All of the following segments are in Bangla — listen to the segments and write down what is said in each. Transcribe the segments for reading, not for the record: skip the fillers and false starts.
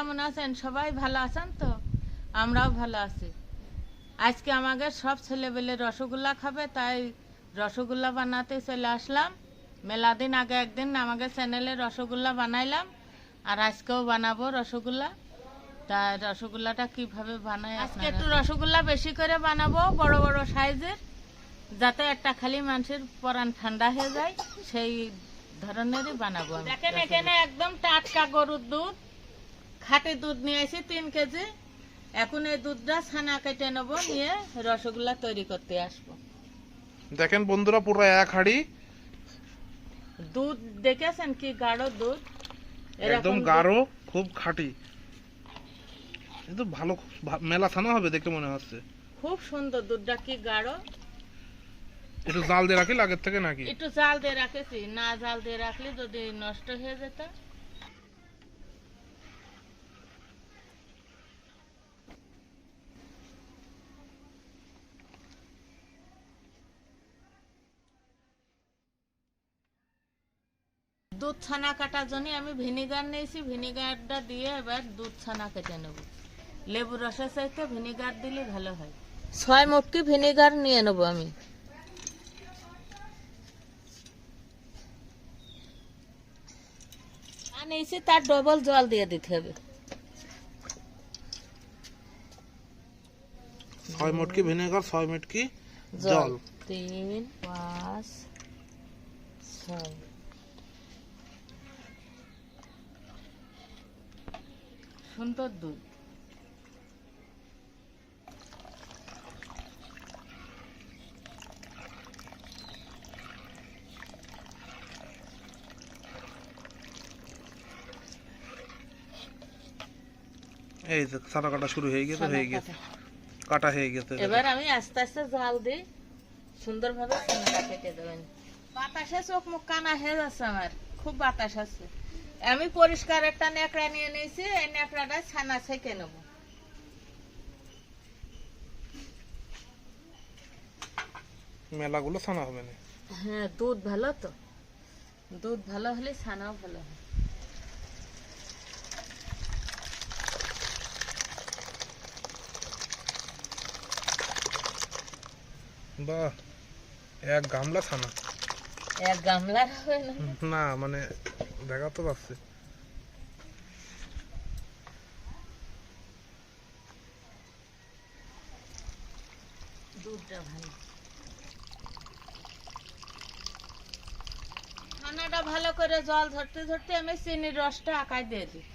কেমন আছেন? সবাই ভালো আছেন তো? আমরাও ভালো আছি। আজকে আমাদের সব ছেলেবেলে রসগোল্লা খাবে, তাই রসগোল্লা বানাতে চলে আসলাম। মেলা দিন আগে একদিন আমাদের চ্যানেলে রসগোল্লা বানাইলাম, আর আজকেও বানাবো রসগোল্লা। তা রসগোল্লাটা কিভাবে বানাই, আজকে একটু রসগোল্লা বেশি করে বানাবো, বড় বড় সাইজের, যাতে একটা খালি মানুষের পরান ঠান্ডা হয়ে যায়, সেই ধরনেরই বানাবো। দেখেন এখানে একদম টাটকা গরুর দুধ, খাঁটি দুধ নিয়ে আসি 3 কেজি। এখন এই দুধটা ছানা কেটে নেবো, নিয়ে রসগোল্লা তৈরি করতে আসবো। দেখেন বন্ধুরা, পুরো এক হাঁড়ি দুধ দেখেছেন কি গাঢ় দুধ, একদম গাঢ়, খুব খাঁটি। কিন্তু ভালো মেলা ছানা হবে দেখে মনে হচ্ছে। খুব সুন্দর দুধটা, কি গাঢ়। একটু জাল দিয়ে রাখি আগের থেকে নাকি? একটু জাল দিয়ে রাখেছি, না জাল দিয়ে রাখলে যদি নষ্ট হয়ে যেত। দুধ ছানা কাটার জন্য আমি ভিনিগার নিয়েছি, ভিনিগারটা দিয়ে এবার দুধ ছানা কেটে নেব। লেবু রসের চাইতে ভিনিগার দিলে ভালো হয়। 6 মুটকি ভিনিগার নিয়ে নেব আমি। নিয়েছি, তার ডবল জল দিয়ে দিতে হবে। 6 মুটকি ভিনেগার, 6 মুটকি জল। 3 5 6 সুন্দর দুধ। এই যে ছানা কাটা শুরু হয়ে গেছে, কাটা হয়ে গেছে। এবার আমি আস্তে আস্তে জাল দিই, সুন্দরভাবে ছানাটা কেটে দেবেন। বাতাসে চোখ মুখ কানা হয়ে যাচ্ছে আমার, খুব বাতাস আছে। আমি পরিষ্কার একটা ন্যাকড়া নিয়ে নিয়েছি, এই ন্যাকড়াটা ছানা ছেঁকে নেব। মেলাগুলো ছানা হবে না। হ্যাঁ, দুধ ভালো তো, দুধ ভালো হলে ছানাও ভালো হয়। বাহ, এক গামলা ছানা। এক গামলার হবে না? না মানে দেখা তো যাচ্ছে। দুধটা ভালো, ছানাটা ভালো করে জল ধরতে ধরতে আমি চিনির রসটা আঁকায় দিয়ে দিই।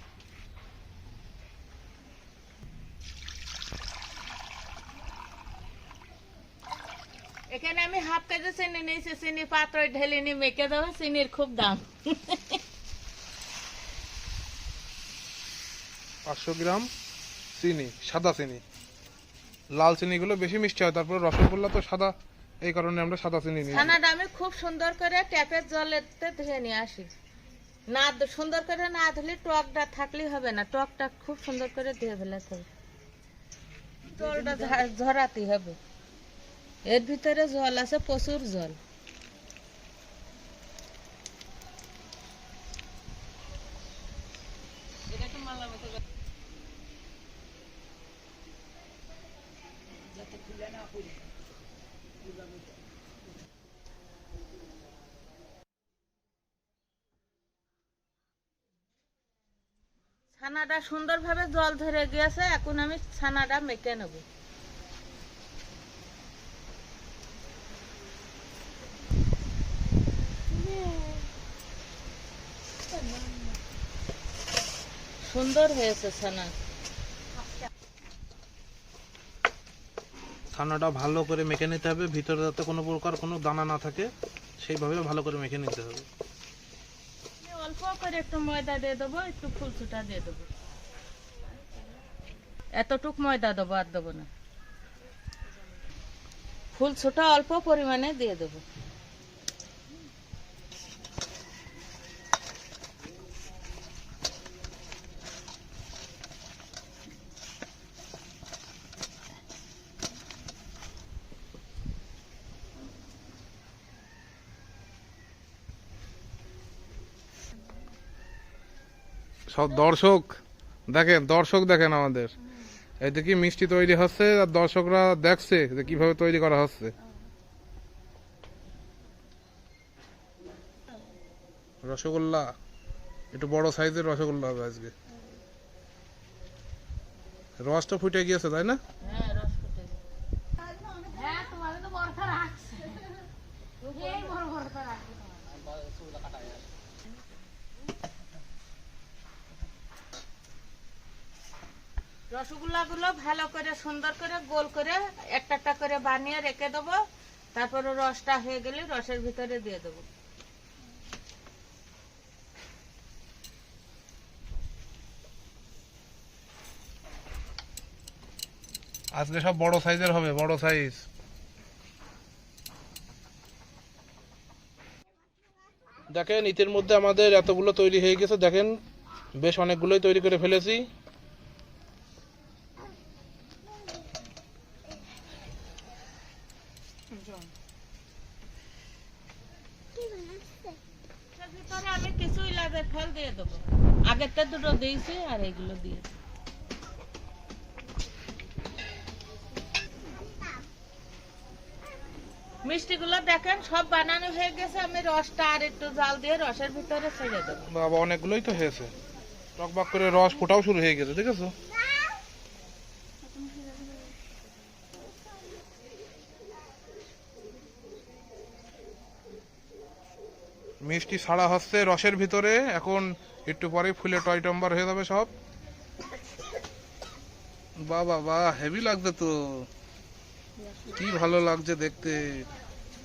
এখানে আমি হাফ কেজি চিনি নিয়েছি, চিনি পাত্রে ঢেলে নিয়ে মেখে দেবো। চিনির খুব দাম। 500 গ্রাম চিনি, সাদা চিনি। লাল চিনি গুলো বেশি মিষ্টি হয়, তারপরে রসগোল্লা তো সাদা, এই কারণে আমরা সাদা চিনি নিই। ছানাটা আমি খুব সুন্দর করে ট্যাপের জলেতে ধুয়ে নিয়ে আসি। না সুন্দর করে না ধুলে টকটা থাকলেই হবে না, টকটা খুব সুন্দর করে ধুয়ে ফেলাতে হবে। জলটা ঝরাতে হবে, এর ভিতরে জল আছে, প্রচুর জল। ছানাটা সুন্দরভাবে জল ধরে গিয়েছে, এখন আমি ছানাটা মেখে নেব। সুন্দর হয়েছে ছানা। ছানাটা ভালো করে মেখে নিতে হবে, ভিতরে যাতে কোনো প্রকার কোনো দানা না থাকে, সেইভাবে ভালো করে মেখে নিতে হবে। অল্প করে একটু ময়দা দিয়ে দেবো, একটু ফুলসুটা দিয়ে দেবো। এতটুক ময়দা দেবো, আর দেবো না। ফুলসুটা অল্প পরিমাণে দিয়ে দেবো। সব দর্শক দেখেন দর্শক, দেখেন আমাদের এই দেখি মিষ্টি তৈরি হচ্ছে আর দর্শকরা দেখছে যে কিভাবে তৈরি করা হচ্ছে। রসগোল্লা একটু বড় সাইজের রসগোল্লা হবে আজকে। রসটা ফুটে গিয়েছে তাই না? হ্যাঁ, রস ফুটে গেছে। হ্যাঁ, তোমাদের তো বরখা রাখছে। এই বড় বরখা রাখছে তোমাদের। রসগোল্লাগুলো ভালো করে সুন্দর করে গোল করে একটা একটা করে বানিয়ে রেখে দেবো। তারপরে রসটা হয়ে গেলে রসের ভিতরে দিয়ে দেবো। আজকে সব বড় সাইজের হবে, বড় সাইজ। দেখেন ইতের মধ্যে আমাদের এতগুলো তৈরি হয়ে গেছে, দেখেন বেশ অনেকগুলোই তৈরি করে ফেলেছি। এর ভিতরে আমি কিছু ইলাচের ফল দিয়ে দেবো। আগেরটা দুটো দিয়েছি আর এগুলো দিয়েছি। মিষ্টিগুলো দেখেন সব বানানো হয়ে গেছে। আমি রসটা আর একটু জাল দিয়ে রসের ভিতরে ছেড়ে দেবো। বাবা অনেকগুলোই তো হয়েছে, টকবক করে রস ফোটাও শুরু হয়ে গেছে, দেখেছো? মিষ্টি ছাড়া হচ্ছে রসের ভিতরে, এখন একটু পরে ফুলে টয়টম্বার হয়ে যাবে সব। বাহ বাহ বাহ, হেভি লাগছে তো, কি ভালো লাগছে দেখতে।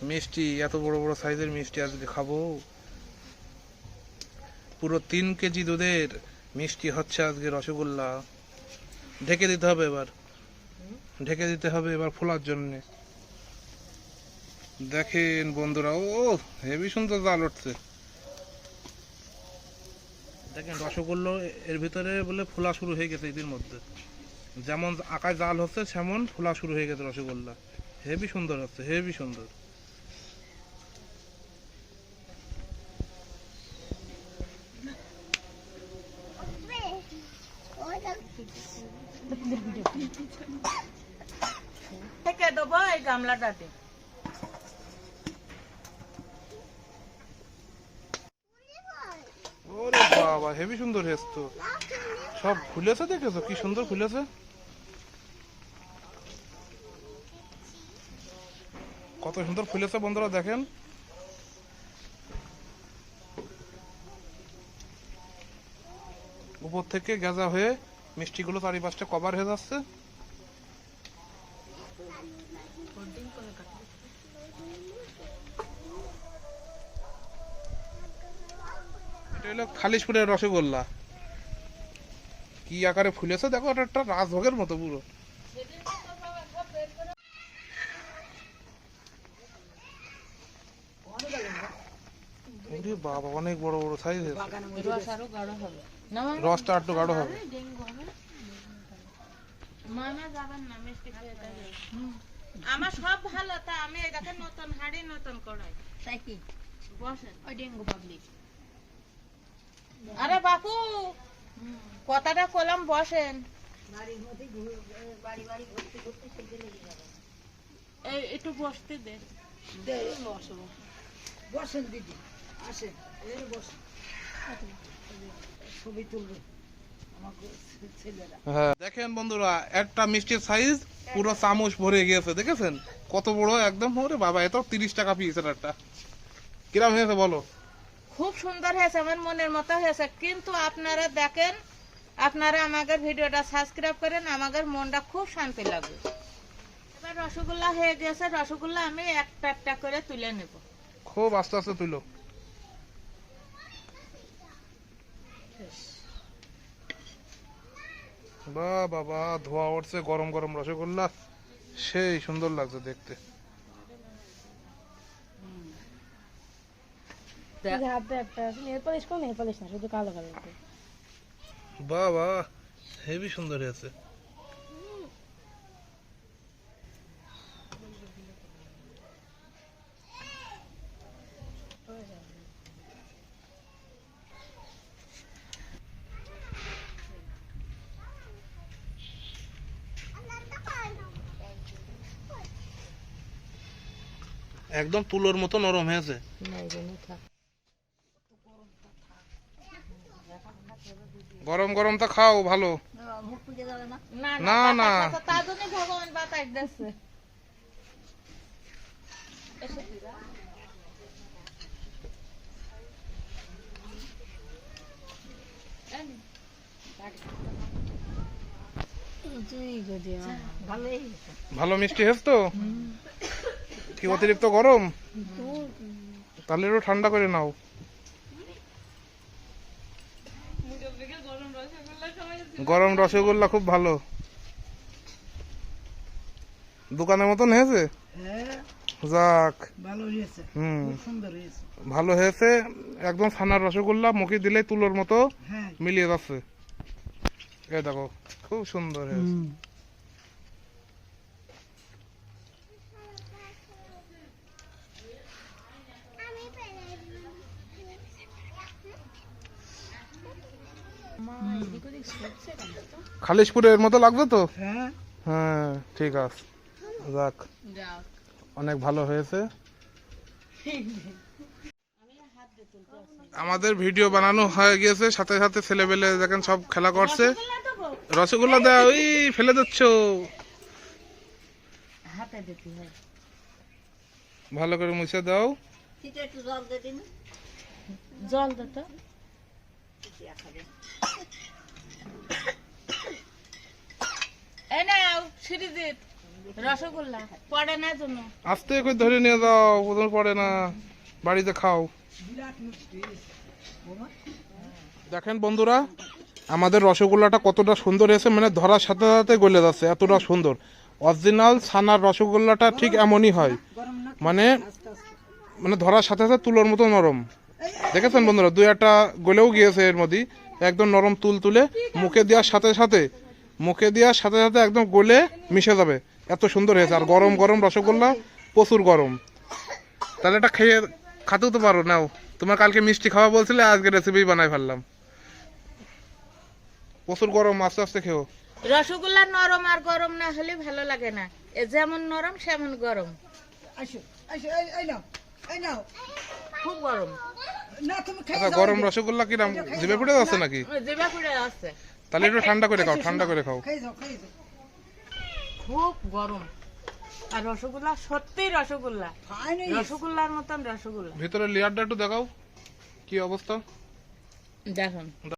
মিষ্টি এত বড় বড় সাইজের মিষ্টি আজকে খাবো। পুরো 3 কেজি দুধের মিষ্টি হচ্ছে আজকে রসগোল্লা। ঢেকে দিতে হবে এবার, ঢেকে দিতে হবে এবার ফোলার জন্য। দেখেন বন্ধুরা, ও হেভি সুন্দর জাল উঠছে। দেখেন রসগোল্লা এর ভিতরে বলে ফোলা শুরু হয়ে গেছে এদের মধ্যে, যেমন আকাশ জাল হচ্ছে সেমন ফোলা শুরু হয়ে গেছে রসগোল্লা। হেভি সুন্দর হচ্ছে, হেভি সুন্দর। থেকে দেবো এই গামলাটাতে। ওরে বাবা, হেভি সুন্দর হয়েছে তো, সব ফুলেছে, দেখেছো কি সুন্দর ফুলেছে। কত সুন্দর ফুলেছে বন্ধুরা, দেখেন। উপর থেকে গাজা হয়ে মিষ্টিগুলো চারিপাশটা কভার হয়ে যাচ্ছে। এটা হলো খালিশপুরের রসগোল্লা, কি আকারে ফুলেছে দেখো, এটা একটা রাজভোগের মতো পুরো। ওরে বাবা, অনেক বড় বড় সাইজ হয়েছে। রস আরো গাঢ় হবে না? রসটা একটু গাঢ় হবে। মামা যাবেন না মিষ্টি খেয়ে যাবে। আমার সব ভালো, তা আমি এটাকে নতুন হাড়ি নতুন কড়াই তাই কি বসেন ওই ডেঙ্গু পাবলিক। আরে বাপু, কথাটা কলাম, বসেন। এই একটু বসতে দে। বসেন দিদি, আসেন, এই বসেন, ছবি তুলবে আমাকে ছেলেরা। হ্যাঁ দেখেন বন্ধুরা, একটা মিষ্টির সাইজ পুরো চামচ ভরে গিয়েছে, দেখেছেন কত বড় একদম। ওরে বাবা, এত 30 টাকা পিস একটা। কিরম হয়েছে বলো? খুব সুন্দর হয়েছে, আমার মনের মতো হয়েছে। কিন্তু আপনারা দেখেন, আপনারা আমাদের ভিডিওটা সাবস্ক্রাইব করেন, আমাদের মনটা খুব শান্তি লাগবে। এবার রসগোল্লা হয়ে গেছে, রসগোল্লা আমি একটা একটা করে তুলে নেব। খুব আস্তে আস্তে তুলো। বাহ বাবা, ধোয়া উঠছে, গরম গরম রসগোল্লা, সেই সুন্দর লাগছে দেখতে। বাহ বাহ, হেভি সুন্দর হয়েছে। একদম তুলোর মতো নরম হয়েছে। গরম গরম তা খাও ভালো। মুখ পুড়ে যাবে না? না না না তার জন্য ভগবান বাতাস দিচ্ছে। ভালোই ভালো মিষ্টি হয়েছে তো? কি অতিরিক্ত গরম? তাহলে একটু ঠান্ডা করে নাও। গরম রসগোল্লা খুব ভালো, দোকানের মতন হয়েছে। হ্যাঁ যাক, ভালো হয়েছে, হুম খুব সুন্দর হয়েছে। ভালো হয়েছে। একদম ছানার রসগোল্লা, মুখে দিলে তুলোর মতো হ্যাঁ মিলিয়ে যাচ্ছে। এই দেখো খুব সুন্দর হয়েছে। খালিশপুরের মতো লাগবে তো? হ্যাঁ হ্যাঁ ঠিক আছে, যাক অনেক ভালো হয়েছে। আমাদের ভিডিও বানানো হয়ে গিয়েছে, সাথে সাথে ছেলেবেলে দেখেন সব খেলা করছে। রসগোল্লা দাও, ওই ফেলে দিচ্ছ। হাতে দিতে হয়। ভালো করে মুছে দাও। একটু জল দিয়ে দিন। জল দিতে এই নাও সিরিজিত রসগোল্লা পড়ে না জন্য। আস্তে করে ধরে নিয়ে যাও, প্রথমে পড়ে না, বাড়িতে খাও। দেখেন বন্ধুরা, আমাদের রসগোল্লাটা কতটা সুন্দর হয়েছে, মানে ধরার সাথে সাথে গলে যাচ্ছে, এতটা সুন্দর। অরিজিনাল ছানার রসগোল্লাটা ঠিক এমনই হয়, মানে মানে ধরার সাথে সাথে তুলোর মতো নরম। দেখেছেন বন্ধুরা, দুই একটা গলেও গিয়েছে এর মধ্যে, একদম নরম তুল তুলে মুখে দেওয়ার সাথে সাথে একদম গলে মিশে যাবে, এত সুন্দর হয়েছে। আর গরম গরম রসগোল্লা, প্রচুর গরম। তাহলে এটা খেয়ে খাতেও তো পারো। নাও, তোমার কালকে মিষ্টি খাওয়া বলছিলে, আজকে রেসিপি বানাই ফেললাম। প্রচুর গরম, আস্তে আস্তে খেও। রসগোল্লা নরম আর গরম না হলে ভালো লাগে না, এ যেমন নরম সেমন গরম। আসো আসো, এই নাও, এই নাও। খুব গরম। না তুমি খাই আচ্ছা, গরম রসগোল্লা কিরাম জিভে পুড়ে যাচ্ছে নাকি? জিভা পুড়ে আছে। তাহলে একটু ঠান্ডা করে খাও, ঠান্ডা করে খাও। খাই যাও, খাই যাও। খুব গরম। আর রসগোল্লা সত্যি রসগোল্লা, খাই নাই। রসগোল্লার মতন রসগোল্লা। ভিতরে লেয়ারটা একটু দেখাও, কি অবস্থা দেখুন।